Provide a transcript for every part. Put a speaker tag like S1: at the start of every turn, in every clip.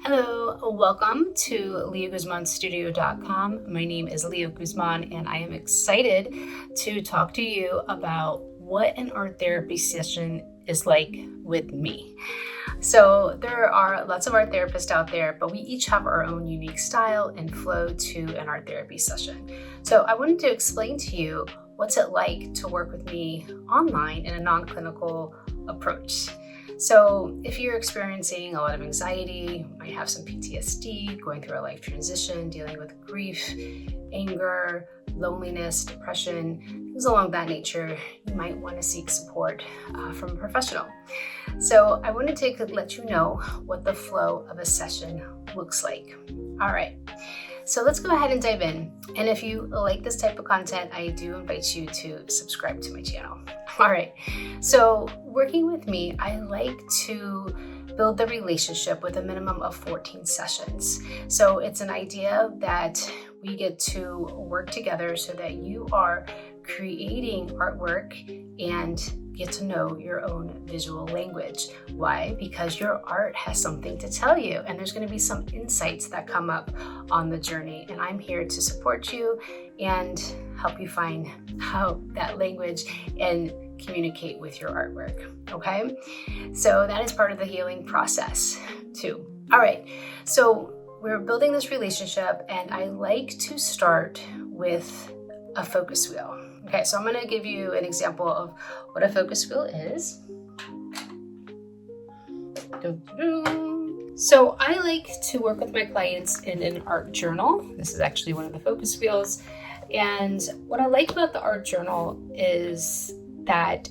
S1: Hello, welcome to LeahGuzmanStudio.com. My name is Leah Guzman, and I am excited to talk to you about what an art therapy session is like with me. So there are lots of art therapists out there, but we each have our own unique style and flow to an art therapy session. So I wanted to explain to you what's it like to work with me online in a non-clinical approach. So if you're experiencing a lot of anxiety, you might have some PTSD, going through a life transition, dealing with grief, anger, loneliness, depression, things along that nature, you might want to seek support from a professional. So I wanted to let you know what the flow of a session looks like. All right. So let's go ahead and dive in. And if you like this type of content, I do invite you to subscribe to my channel. All right. So working with me, I like to build the relationship with a minimum of 14 sessions. So it's an idea that we get to work together so that you are creating artwork and get to know your own visual language. Why? Because your art has something to tell you, and there's going to be some insights that come up on the journey, and I'm here to support you and help you find how that language and communicate with your artwork. Okay, so that is part of the healing process too. All right, so we're building this relationship, and I like to start with a focus wheel. Okay, so I'm going to give you an example of what a focus wheel is. So I like to work with my clients in an art journal. This is actually one of the focus wheels. And what I like about the art journal is that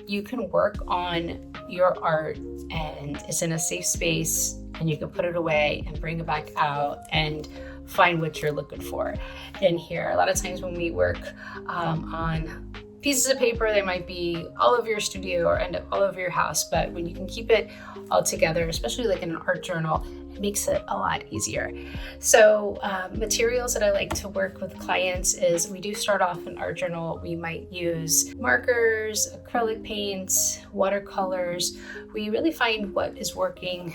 S1: you can work on your art and it's in a safe space, and you can put it away and bring it back out and find what you're looking for in here. A lot of times when we work on pieces of paper, they might be all over your studio or end up all over your house, but when you can keep it all together, especially like in an art journal, it makes it a lot easier. So materials that I like to work with clients is we do start off an art journal. We might use markers, acrylic paints, watercolors. We really find what is working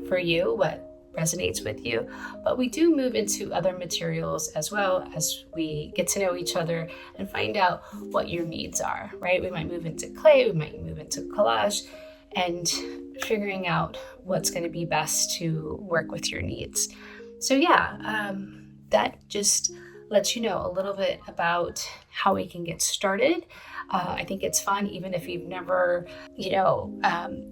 S1: for you, what resonates with you, but we do move into other materials as well as we get to know each other and find out what your needs are, right? We might move into clay, we might move into collage, and figuring out what's going to be best to work with your needs. So yeah, that just lets you know a little bit about how we can get started. I think it's fun, even if you've never,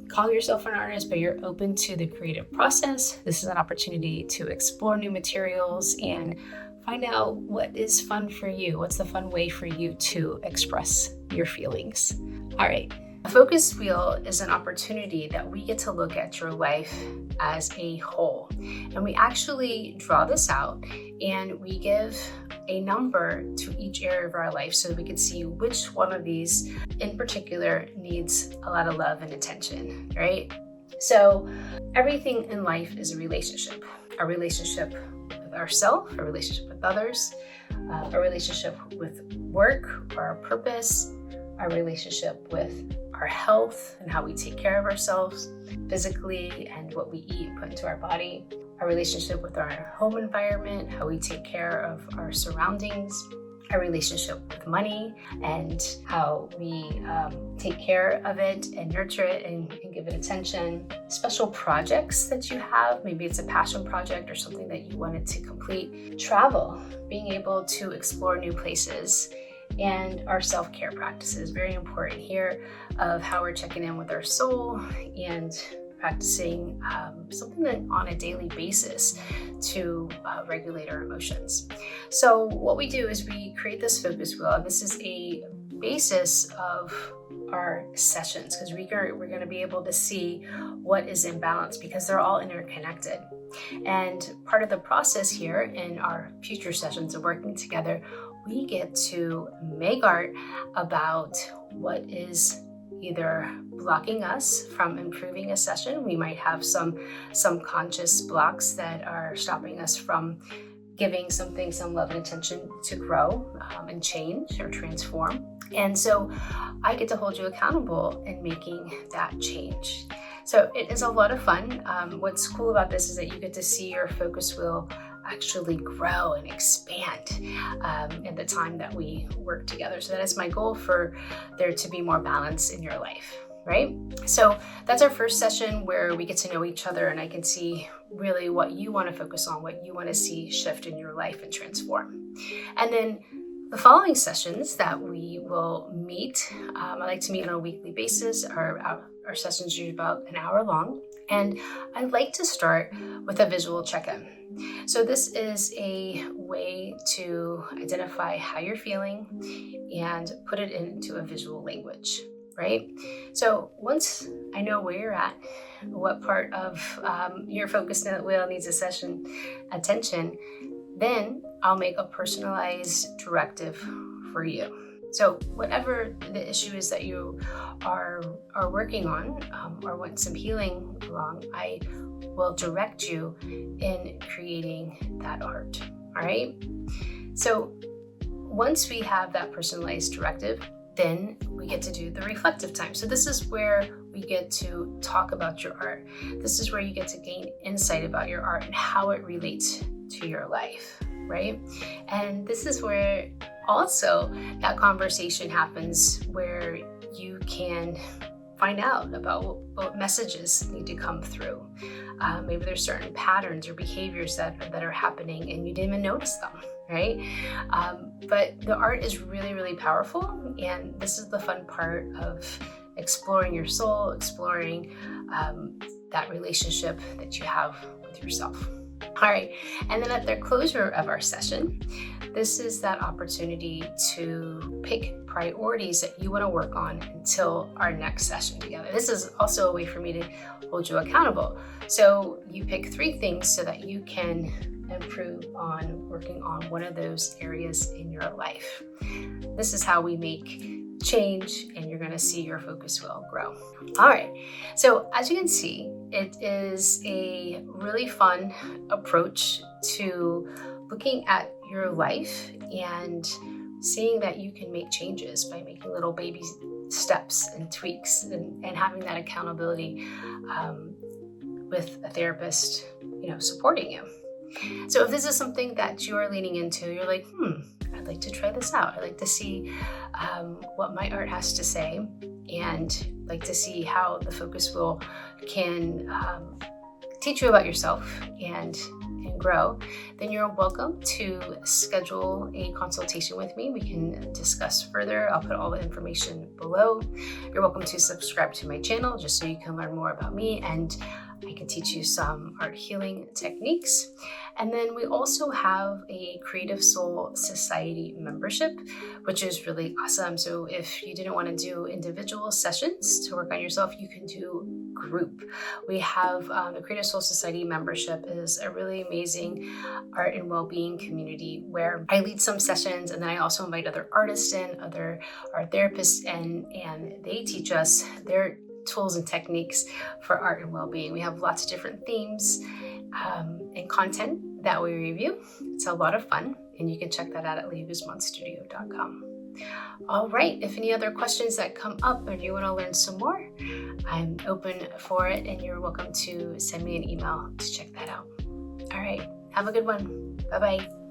S1: call yourself an artist, but you're open to the creative process. This is an opportunity to explore new materials and find out what is fun for you. What's the fun way for you to express your feelings? All right. A focus wheel is an opportunity that we get to look at your life as a whole. And we actually draw this out and we give a number to each area of our life so that we can see which one of these in particular needs a lot of love and attention, right? So everything in life is a relationship with ourselves, a relationship with others, a relationship with work or our purpose, our relationship with our health and how we take care of ourselves physically and what we eat, put into our body, our relationship with our home environment, how we take care of our surroundings, our relationship with money and how we take care of it and nurture it and give it attention, special projects that you have, maybe it's a passion project or something that you wanted to complete, travel, being able to explore new places, and our self-care practices, very important here, of how we're checking in with our soul and practicing something that on a daily basis to regulate our emotions. So what we do is we create this focus wheel, and this is a basis of our sessions because we're going to be able to see what is in balance because they're all interconnected. And part of the process here in our future sessions of working together, we get to make art about what is either blocking us from improving a session. We might have some conscious blocks that are stopping us from giving something some love and attention to grow and change or transform. And so I get to hold you accountable in making that change. So it is a lot of fun. What's cool about this is that you get to see your focus wheel actually grow and expand in the time that we work together. So that is my goal, for there to be more balance in your life, right? So that's our first session where we get to know each other, and I can see really what you want to focus on, what you want to see shift in your life and transform. And then the following sessions that we will meet, I like to meet on a weekly basis. Our sessions are about an hour long, and I like to start with a visual check-in. So this is a way to identify how you're feeling and put it into a visual language, right? So once I know where you're at, what part of your focus wheel needs attention, then I'll make a personalized directive for you. So whatever the issue is that you are working on or want some healing along, I will direct you in creating that art, all right? So once we have that personalized directive, then we get to do the reflective time. So this is where we get to talk about your art. This is where you get to gain insight about your art and how it relates to your life, right? And this is where also that conversation happens, where you can find out about what messages need to come through. Maybe there's certain patterns or behaviors that are happening and you didn't even notice them, right? But the art is really, really powerful, and this is the fun part of exploring your soul, exploring that relationship that you have with yourself. All right, and then at the closure of our session, this is that opportunity to pick priorities that you want to work on until our next session together. This is also a way for me to hold you accountable. So you pick 3 things so that you can improve on working on one of those areas in your life. This is how we make change, and you're going to see your focus wheel grow. All right, so as you can see, it is a really fun approach to looking at your life and seeing that you can make changes by making little baby steps and tweaks, and having that accountability with a therapist, supporting you. So if this is something that you are leaning into, you're like, I'd like to try this out. I'd like to see what my art has to say, and like to see how the focus wheel can teach you about yourself and grow, then you're welcome to schedule a consultation with me. We can discuss further. I'll put all the information below. You're welcome to subscribe to my channel just so you can learn more about me, and I can teach you some art healing techniques. And then we also have a Creative Soul Society membership, which is really awesome. So if you didn't want to do individual sessions to work on yourself, you can do group. We have the Creative Soul Society membership is a really amazing art and well-being community where I lead some sessions, and then I also invite other artists in, other art therapists, and they teach us their tools and techniques for art and well-being. We have lots of different themes and content that we review. It's a lot of fun, and you can check that out at leahguzmanstudio.com. All right, if any other questions that come up or you want to learn some more, I'm open for it, and you're welcome to send me an email to check that out. All right, have a good one. Bye-bye.